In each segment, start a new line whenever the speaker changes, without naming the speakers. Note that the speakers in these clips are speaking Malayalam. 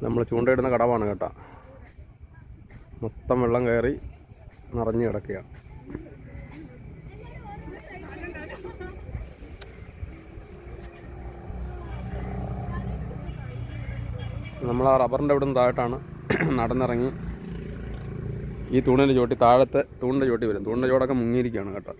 നമ്മൾ ചൂണ്ടയിടുന്ന കടവാണ് കേട്ടോ. മൊത്തം വെള്ളം കയറി നിറഞ്ഞു കിടക്കുകയാണ്. നമ്മൾ ആ റബ്ബറിൻ്റെ അവിടെ നിന്ന് താഴോട്ടാണ് നടന്നിറങ്ങി ഈ തൂണിൻ്റെ ചോട്ടി, താഴത്തെ തൂണിൻ്റെ ചോട്ടി വരും. തൂണിൻ്റെ ചോടൊക്കെ മുങ്ങിയിരിക്കുകയാണ് കേട്ടോ.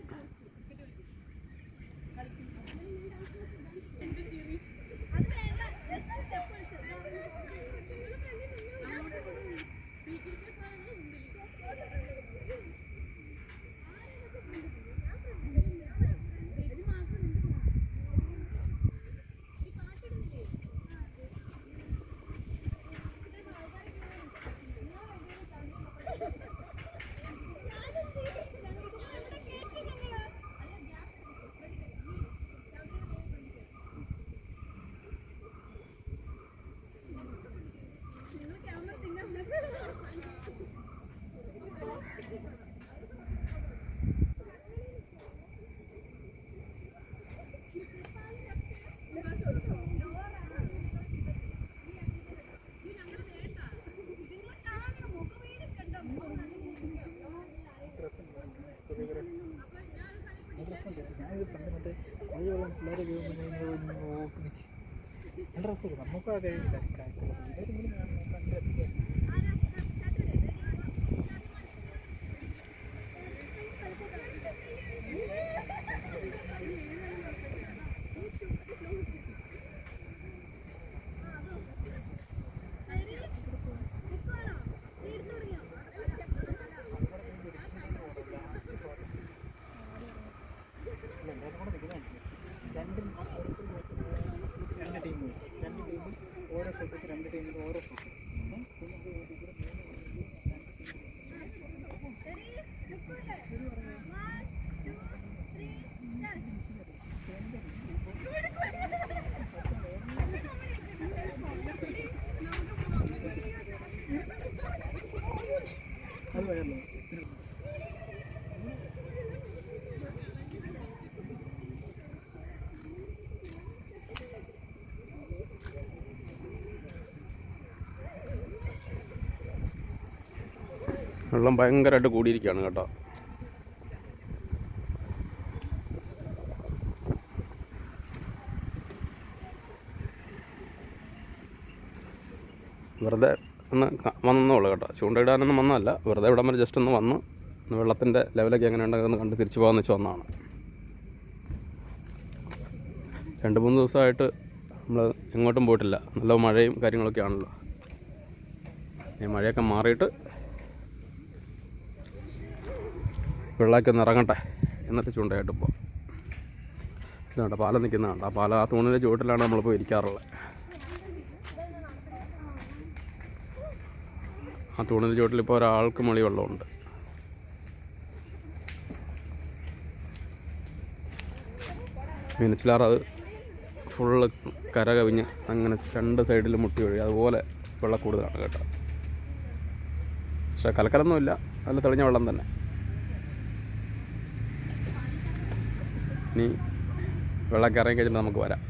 വെള്ളം ഭയങ്കരമായിട്ട് കൂടിയിരിക്കുകയാണ് കേട്ടോ. വെറുതെ ഒന്ന് വന്നോളൂ കേട്ടോ. ചൂണ്ടയിടാനൊന്നും വന്നതല്ല, വെറുതെ ഇവിടം വരെ ജസ്റ്റ് ഒന്ന് വന്ന് വെള്ളത്തിൻ്റെ ലെവലൊക്കെ എങ്ങനെ ഉണ്ടെന്ന് കണ്ട് തിരിച്ചു പോകാമെന്ന് വെച്ച് വന്നതാണ്. 2-3 ദിവസമായിട്ട് നമ്മൾ എങ്ങോട്ടും പോയിട്ടില്ല. നല്ല മഴയും കാര്യങ്ങളൊക്കെ ആണല്ലോ. ഈ മഴയൊക്കെ മാറിയിട്ട് വെള്ളമൊക്കെ ഒന്ന് ഇറങ്ങട്ടെ, എന്നിട്ട് ചൂണ്ടയായിട്ട് പോകാം. ഇതുണ്ട് പാലം നിൽക്കുന്നതാണ്. ആ പാലം, ആ തൂണിൻ്റെ ചുവട്ടിലാണ് നമ്മളിപ്പോൾ ഇരിക്കാറുള്ളത്. ആ തൂണിൻ്റെ ചുവട്ടിൽ ഇപ്പോൾ ഒരാൾക്ക് മണി വെള്ളമുണ്ട്. മീനച്ചിലാർ അത് ഫുള്ള് കര കവിഞ്ഞ് അങ്ങനെ 2 സൈഡിൽ മുട്ടി ഒഴുകി, അതുപോലെ വെള്ളം കൂടുതലാണ് കേട്ടോ. പക്ഷേ കലക്കലൊന്നുമില്ല, നല്ല തെളിഞ്ഞ വെള്ളം തന്നെ. ഇനി വെള്ളമൊക്കെ ഇറങ്ങി കഴിഞ്ഞിട്ട് നമുക്ക് വരാം.